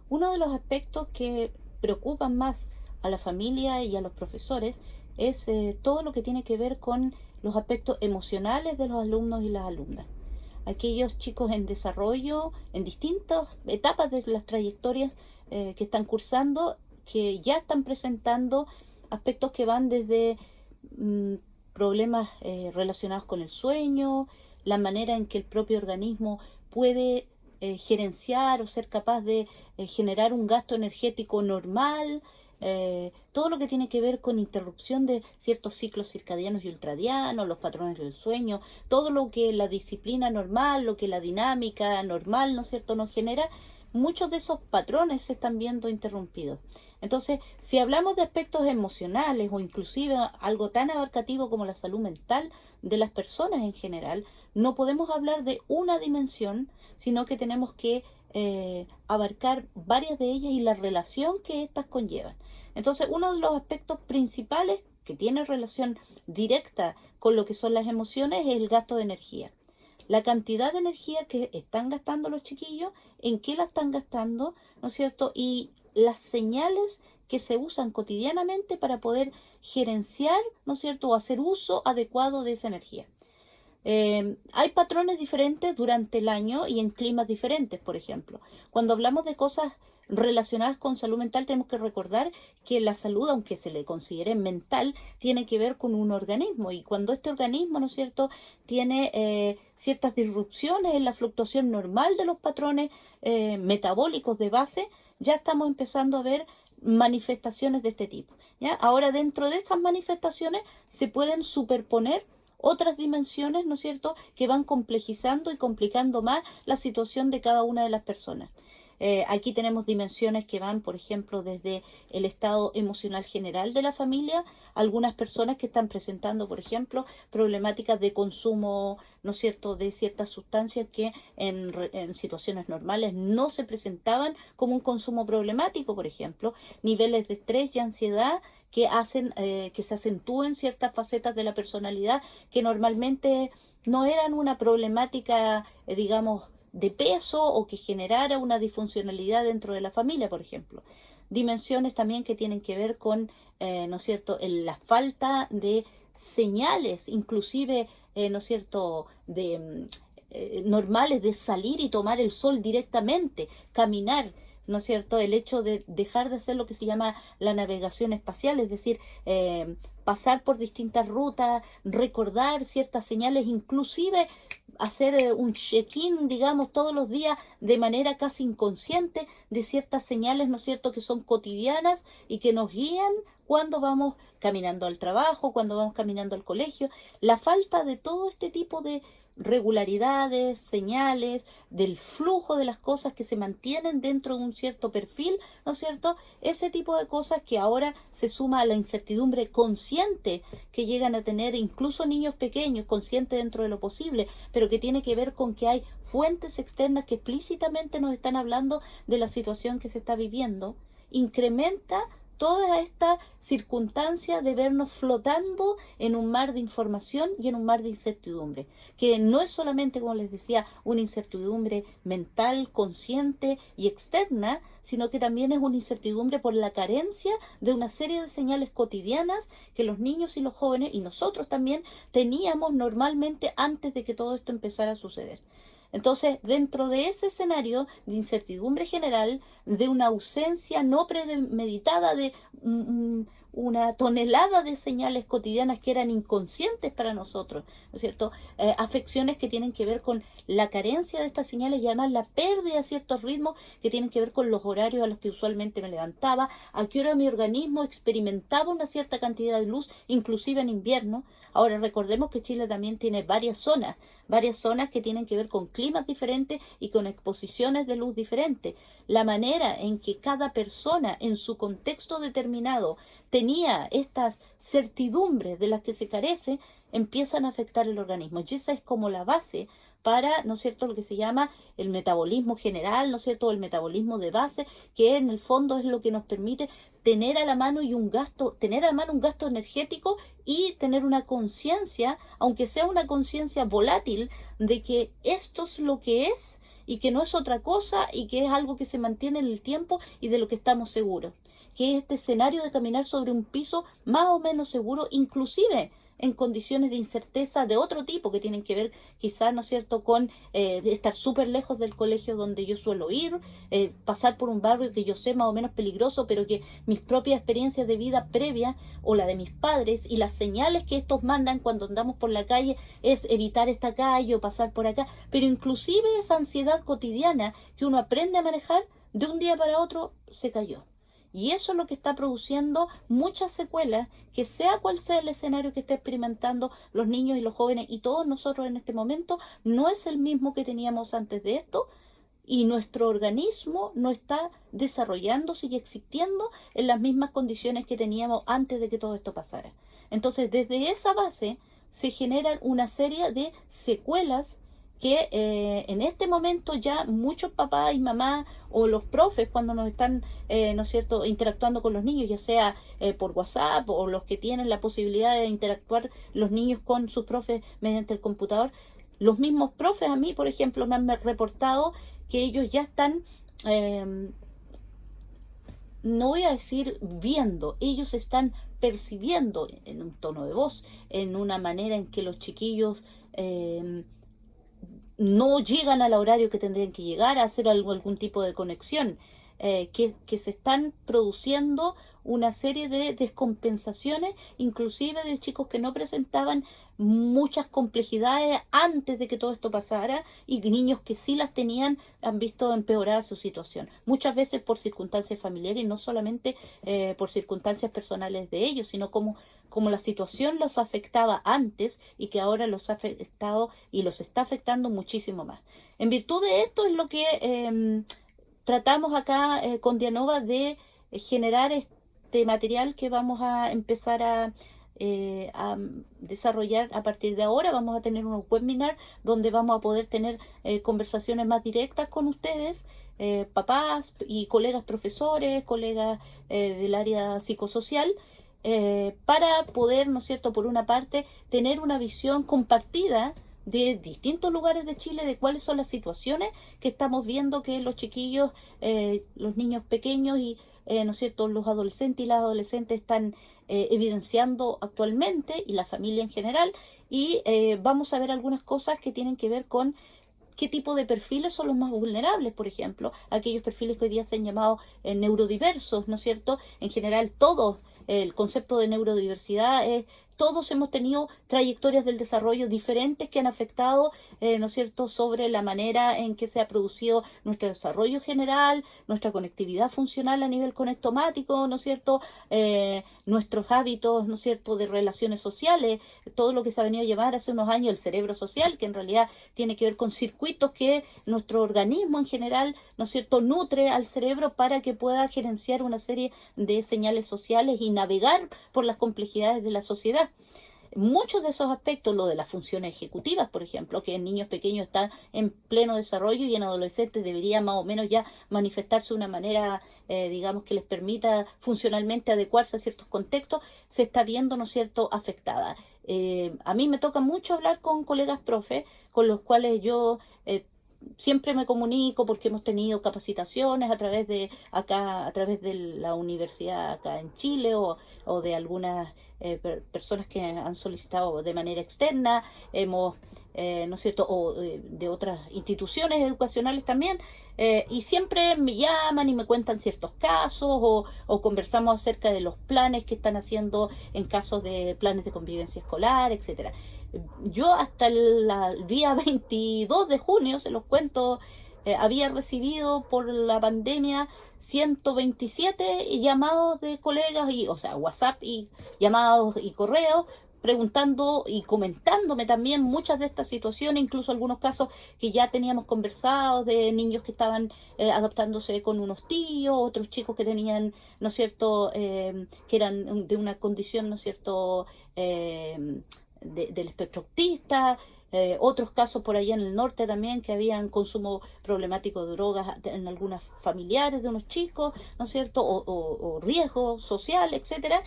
Uno de los aspectos que preocupan más a la familia y a los profesores es todo lo que tiene que ver con los aspectos emocionales de los alumnos y las alumnas. Aquellos chicos en desarrollo, en distintas etapas de las trayectorias que están cursando, que ya están presentando aspectos que van desde mm, problemas relacionados con el sueño, la manera en que el propio organismo puede gerenciar o ser capaz de generar un gasto energético normal, todo lo que tiene que ver con interrupción de ciertos ciclos circadianos y ultradianos, los patrones del sueño, todo lo que la disciplina normal, lo que la dinámica normal, ¿no es cierto?, nos genera, muchos de esos patrones se están viendo interrumpidos. Entonces, si hablamos de aspectos emocionales o inclusive algo tan abarcativo como la salud mental de las personas en general, no podemos hablar de una dimensión, sino que tenemos que abarcar varias de ellas y la relación que éstas conllevan. Entonces, uno de los aspectos principales que tiene relación directa con lo que son las emociones es el gasto de energía. La cantidad de energía que están gastando los chiquillos, en qué la están gastando, ¿no es cierto? Y las señales que se usan cotidianamente para poder gerenciar, ¿no es cierto?, o hacer uso adecuado de esa energía. Hay patrones diferentes durante el año y en climas diferentes, por ejemplo. Cuando hablamos de cosas relacionadas con salud mental, tenemos que recordar que la salud, aunque se le considere mental, tiene que ver con un organismo. Y cuando este organismo, ¿no es cierto?, tiene ciertas disrupciones en la fluctuación normal de los patrones metabólicos de base, ya estamos empezando a ver manifestaciones de este tipo. ¿Ya? Ahora, dentro de estas manifestaciones se pueden superponer otras dimensiones, ¿no es cierto?, que van complejizando y complicando más la situación de cada una de las personas. Aquí tenemos dimensiones que van, por ejemplo, desde el estado emocional general de la familia, algunas personas que están presentando, por ejemplo, problemáticas de consumo, ¿no es cierto?, de ciertas sustancias que en situaciones normales no se presentaban como un consumo problemático, por ejemplo, niveles de estrés y ansiedad que hacen que se acentúen ciertas facetas de la personalidad que normalmente no eran una problemática, digamos, de peso o que generara una disfuncionalidad dentro de la familia, por ejemplo. Dimensiones también que tienen que ver con, ¿no es cierto?, la falta de señales, inclusive, ¿no es cierto?, de normales de salir y tomar el sol directamente, caminar, ¿no es cierto? El hecho de dejar de hacer lo que se llama la navegación espacial, es decir, pasar por distintas rutas, recordar ciertas señales, inclusive hacer un check-in, digamos, todos los días de manera casi inconsciente de ciertas señales, ¿no es cierto?, que son cotidianas y que nos guían cuando vamos caminando al trabajo, cuando vamos caminando al colegio. La falta de todo este tipo de regularidades, señales, del flujo de las cosas que se mantienen dentro de un cierto perfil, ¿no es cierto? Ese tipo de cosas que ahora se suma a la incertidumbre consciente que llegan a tener incluso niños pequeños, conscientes dentro de lo posible, pero que tiene que ver con que hay fuentes externas que explícitamente nos están hablando de la situación que se está viviendo, incrementa toda esta circunstancia de vernos flotando en un mar de información y en un mar de incertidumbre, que no es solamente, como les decía, una incertidumbre mental, consciente y externa, sino que también es una incertidumbre por la carencia de una serie de señales cotidianas que los niños y los jóvenes, y nosotros también, teníamos normalmente antes de que todo esto empezara a suceder. Entonces, dentro de ese escenario de incertidumbre general, de una ausencia no premeditada de una tonelada de señales cotidianas que eran inconscientes para nosotros, ¿no es cierto? Afecciones que tienen que ver con la carencia de estas señales y además la pérdida de ciertos ritmos que tienen que ver con los horarios a los que usualmente me levantaba, a qué hora mi organismo experimentaba una cierta cantidad de luz, inclusive en invierno. Ahora recordemos que Chile también tiene varias zonas que tienen que ver con climas diferentes y con exposiciones de luz diferentes. La manera en que cada persona en su contexto determinado tenía estas certidumbres de las que se carece, empiezan a afectar el organismo. Y esa es como la base para, ¿no es cierto?, lo que se llama el metabolismo general, ¿no es cierto?, el metabolismo de base, que en el fondo es lo que nos permite tener a la mano tener a la mano un gasto energético y tener una conciencia, aunque sea una conciencia volátil, de que esto es lo que es y que no es otra cosa y que es algo que se mantiene en el tiempo y de lo que estamos seguros, que es este escenario de caminar sobre un piso más o menos seguro, inclusive en condiciones de incerteza de otro tipo que tienen que ver quizás, ¿no es cierto?, con estar súper lejos del colegio donde yo suelo ir, pasar por un barrio que yo sé más o menos peligroso, pero que mis propias experiencias de vida previas o la de mis padres y las señales que estos mandan cuando andamos por la calle es evitar esta calle o pasar por acá, pero inclusive esa ansiedad cotidiana que uno aprende a manejar, de un día para otro se cayó. Y eso es lo que está produciendo muchas secuelas, que sea cual sea el escenario que esté experimentando los niños y los jóvenes y todos nosotros en este momento, no es el mismo que teníamos antes de esto, y nuestro organismo no está desarrollándose y existiendo en las mismas condiciones que teníamos antes de que todo esto pasara. Entonces, desde esa base se generan una serie de secuelas que en este momento ya muchos papás y mamás o los profes cuando nos están, ¿no es cierto?, interactuando con los niños, ya sea por WhatsApp o los que tienen la posibilidad de interactuar los niños con sus profes mediante el computador, los mismos profes a mí, por ejemplo, me han reportado que ellos ya están, no voy a decir viendo, ellos están percibiendo en un tono de voz, en una manera en que los chiquillos no llegan al horario que tendrían que llegar, a hacer algún tipo de conexión, que se están produciendo una serie de descompensaciones, inclusive de chicos que no presentaban muchas complejidades antes de que todo esto pasara y niños que sí las tenían han visto empeorada su situación, muchas veces por circunstancias familiares y no solamente por circunstancias personales de ellos, sino como la situación los afectaba antes y que ahora los ha afectado y los está afectando muchísimo más. En virtud de esto es lo que tratamos acá con Dianova de generar este material que vamos a empezar a desarrollar a partir de ahora. Vamos a tener unos webinars donde vamos a poder tener conversaciones más directas con ustedes, papás y colegas profesores, colegas del área psicosocial, para poder, ¿no es cierto?, por una parte, tener una visión compartida de distintos lugares de Chile, de cuáles son las situaciones que estamos viendo que los chiquillos, los niños pequeños y, ¿no es cierto?, los adolescentes y las adolescentes están evidenciando actualmente y la familia en general, y vamos a ver algunas cosas que tienen que ver con qué tipo de perfiles son los más vulnerables, por ejemplo, aquellos perfiles que hoy día se han llamado neurodiversos, ¿no es cierto? En general, todos, el concepto de neurodiversidad es todos hemos tenido trayectorias del desarrollo diferentes que han afectado, ¿no es cierto?, sobre la manera en que se ha producido nuestro desarrollo general, nuestra conectividad funcional a nivel conectomático, ¿no es cierto?, nuestros hábitos, ¿no es cierto?, de relaciones sociales, todo lo que se ha venido a llamar hace unos años el cerebro social, que en realidad tiene que ver con circuitos que nuestro organismo en general, ¿no es cierto?, nutre al cerebro para que pueda gerenciar una serie de señales sociales y navegar por las complejidades de la sociedad. Muchos de esos aspectos, lo de las funciones ejecutivas, por ejemplo, que en niños pequeños están en pleno desarrollo y en adolescentes debería más o menos ya manifestarse de una manera, digamos, que les permita funcionalmente adecuarse a ciertos contextos, se está viendo, ¿no es cierto?, afectada. A mí me toca mucho hablar con colegas profes, con los cuales yo siempre me comunico porque hemos tenido capacitaciones a través de acá, a través de la universidad acá en Chile o de algunas personas que han solicitado de manera externa, hemos, ¿no es cierto?, o de otras instituciones educacionales también, y siempre me llaman y me cuentan ciertos casos o conversamos acerca de los planes que están haciendo en casos de planes de convivencia escolar, etcétera. Yo hasta el día 22 de junio, se los cuento, había recibido por la pandemia 127 llamados de colegas, o sea, WhatsApp y llamados y correos, preguntando y comentándome también muchas de estas situaciones, incluso algunos casos que ya teníamos conversados de niños que estaban adaptándose con unos tíos, otros chicos que tenían, ¿no es cierto?, que eran de una condición, ¿no es cierto?, del espectro autista, otros casos por allá en el norte también que habían consumo problemático de drogas en algunas familiares de unos chicos, ¿no es cierto?, o riesgo social, etcétera,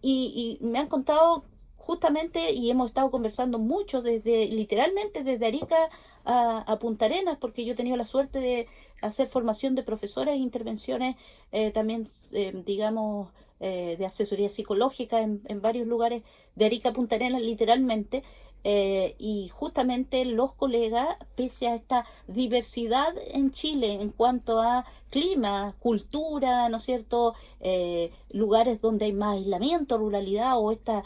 y me han contado justamente, y hemos estado conversando mucho literalmente desde Arica a Punta Arenas, porque yo he tenido la suerte de hacer formación de profesores e intervenciones, también, digamos, de asesoría psicológica en varios lugares de Arica a Punta Arenas, literalmente. Y justamente los colegas, pese a esta diversidad en Chile en cuanto a clima, cultura, ¿no es cierto? Lugares donde hay más aislamiento, ruralidad o este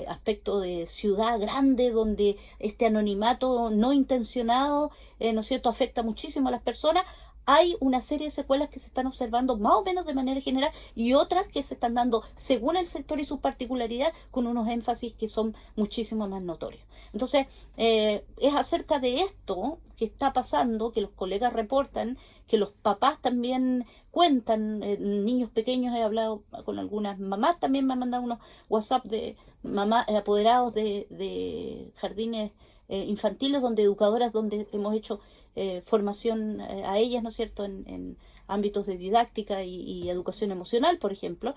aspecto de ciudad grande donde este anonimato no intencionado, ¿no es cierto?, afecta muchísimo a las personas. Hay una serie de secuelas que se están observando más o menos de manera general y otras que se están dando según el sector y sus particularidades con unos énfasis que son muchísimo más notorios. Entonces, es acerca de esto que está pasando, que los colegas reportan, que los papás también cuentan, niños pequeños, he hablado con algunas mamás, también me han mandado unos WhatsApp de mamás apoderados de jardines infantiles, donde educadoras, donde hemos hecho formación a ellas, ¿no es cierto?, en ámbitos de didáctica y educación emocional, por ejemplo,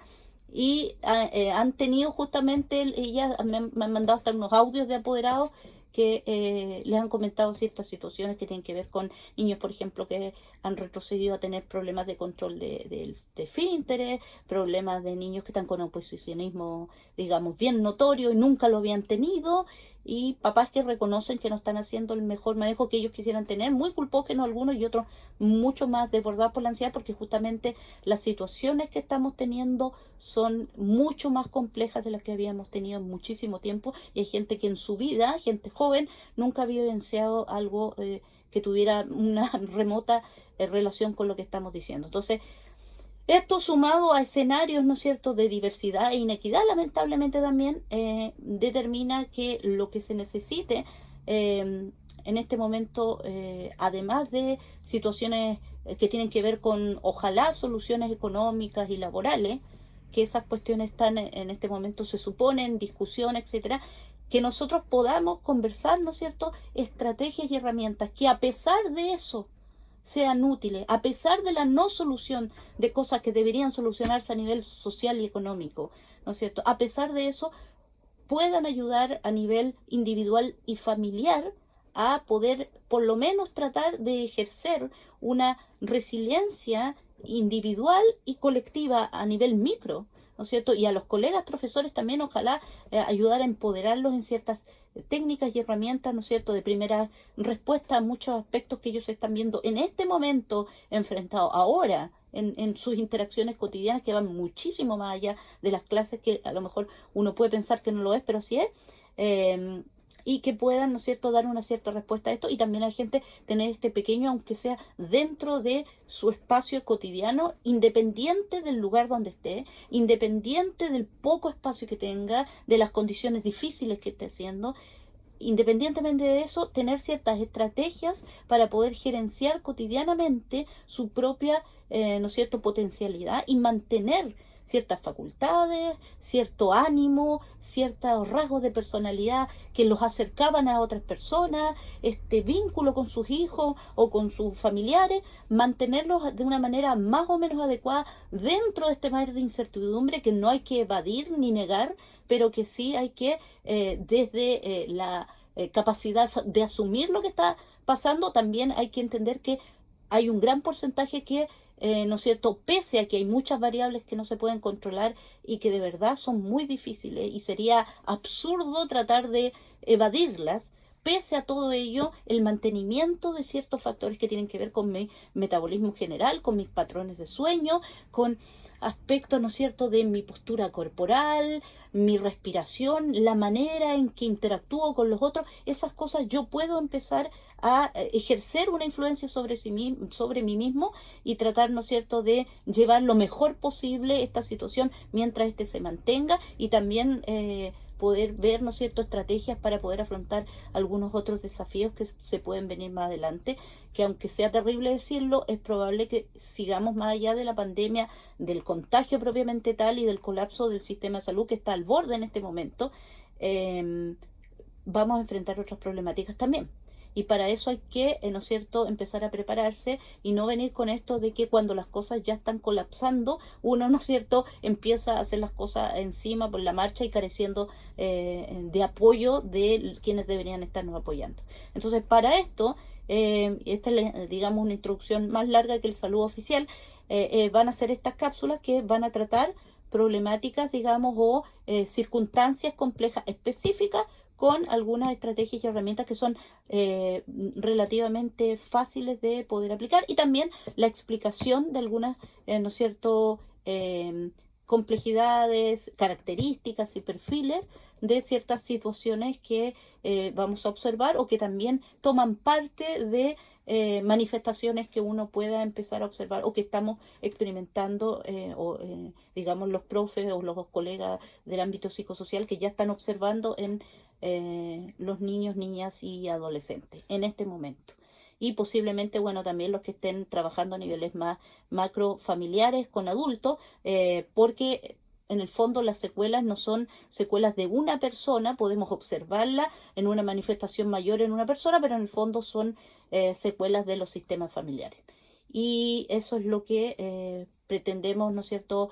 y han tenido justamente, ellas me han mandado hasta unos audios de apoderados que les han comentado ciertas situaciones que tienen que ver con niños, por ejemplo, que han retrocedido a tener problemas de control de esfínteres, problemas de niños que están con oposicionismo, digamos, bien notorio y nunca lo habían tenido, y papás que reconocen que no están haciendo el mejor manejo que ellos quisieran tener, muy culpógenos algunos y otros mucho más desbordados por la ansiedad, porque justamente las situaciones que estamos teniendo son mucho más complejas de las que habíamos tenido en muchísimo tiempo, y hay gente que en su vida, gente joven, nunca había vivenciado algo que tuviera una remota relación con lo que estamos diciendo. Entonces, esto sumado a escenarios, ¿no es cierto?, de diversidad e inequidad, lamentablemente también, determina que lo que se necesite en este momento, además de situaciones que tienen que ver con, ojalá, soluciones económicas y laborales, que esas cuestiones están en este momento, se supone, en discusión, etcétera, que nosotros podamos conversar, ¿no es cierto?, estrategias y herramientas que a pesar de eso sean útiles, a pesar de la no solución de cosas que deberían solucionarse a nivel social y económico, ¿no es cierto? A pesar de eso, puedan ayudar a nivel individual y familiar a poder por lo menos tratar de ejercer una resiliencia individual y colectiva a nivel micro, ¿no es cierto? Y a los colegas profesores también, ojalá, ayudar a empoderarlos en ciertas técnicas y herramientas, ¿no es cierto?, de primera respuesta a muchos aspectos que ellos están viendo en este momento enfrentados ahora en sus interacciones cotidianas, que van muchísimo más allá de las clases, que a lo mejor uno puede pensar que no lo es, pero sí es. Y que puedan, ¿no es cierto?, dar una cierta respuesta a esto, y también hay gente tener este pequeño, aunque sea dentro de su espacio cotidiano, independiente del lugar donde esté, independiente del poco espacio que tenga, de las condiciones difíciles que esté haciendo. Independientemente de eso, tener ciertas estrategias para poder gerenciar cotidianamente su propia, ¿no es cierto?, potencialidad, y mantener ciertas facultades, cierto ánimo, ciertos rasgos de personalidad que los acercaban a otras personas, este vínculo con sus hijos o con sus familiares, mantenerlos de una manera más o menos adecuada dentro de este mar de incertidumbre que no hay que evadir ni negar, pero que sí hay que, desde la capacidad de asumir lo que está pasando, también hay que entender que hay un gran porcentaje que, ¿no es cierto?, pese a que hay muchas variables que no se pueden controlar y que de verdad son muy difíciles y sería absurdo tratar de evadirlas, pese a todo ello, el mantenimiento de ciertos factores que tienen que ver con mi metabolismo general, con mis patrones de sueño, con aspectos, ¿no es cierto?, de mi postura corporal, mi respiración, la manera en que interactúo con los otros, esas cosas yo puedo empezar a ejercer una influencia sobre mí mismo, y tratar, ¿no es cierto?, de llevar lo mejor posible esta situación mientras este se mantenga, y también poder ver, ¿no es cierto?, estrategias para poder afrontar algunos otros desafíos que se pueden venir más adelante, que aunque sea terrible decirlo, es probable que sigamos más allá de la pandemia, del contagio propiamente tal y del colapso del sistema de salud que está al borde en este momento. Vamos a enfrentar otras problemáticas también. Y para eso hay que, ¿no es cierto?, empezar a prepararse y no venir con esto de que cuando las cosas ya están colapsando, uno, ¿no es cierto?, empieza a hacer las cosas encima por la marcha y careciendo de apoyo de quienes deberían estarnos apoyando. Entonces, para esto, esta es, digamos, una introducción más larga que el saludo oficial, van a ser estas cápsulas que van a tratar problemáticas, digamos, o circunstancias complejas específicas con algunas estrategias y herramientas que son relativamente fáciles de poder aplicar y también la explicación de algunas, ¿no es cierto?, complejidades, características y perfiles de ciertas situaciones que vamos a observar o que también toman parte de manifestaciones que uno pueda empezar a observar o que estamos experimentando digamos los profes o los colegas del ámbito psicosocial que ya están observando en los niños, niñas y adolescentes en este momento. Y posiblemente, bueno, también los que estén trabajando a niveles más macro familiares con adultos, porque en el fondo las secuelas no son secuelas de una persona, podemos observarla en una manifestación mayor en una persona, pero en el fondo son secuelas de los sistemas familiares. Y eso es lo que pretendemos, ¿no es cierto?,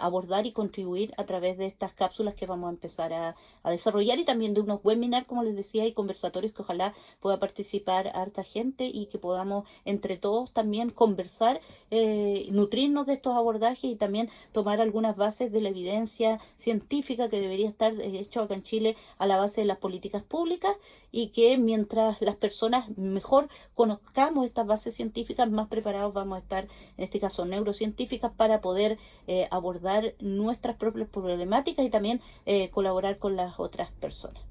abordar y contribuir a través de estas cápsulas que vamos a empezar a desarrollar y también de unos webinars, como les decía, y conversatorios que ojalá pueda participar harta gente y que podamos entre todos también conversar, nutrirnos de estos abordajes y también tomar algunas bases de la evidencia científica que debería estar hecho acá en Chile a la base de las políticas públicas y que mientras las personas mejor conozcamos estas bases científicas, más preparados vamos a estar, en este caso neurocientíficas, para poder abordar nuestras propias problemáticas y también colaborar con las otras personas.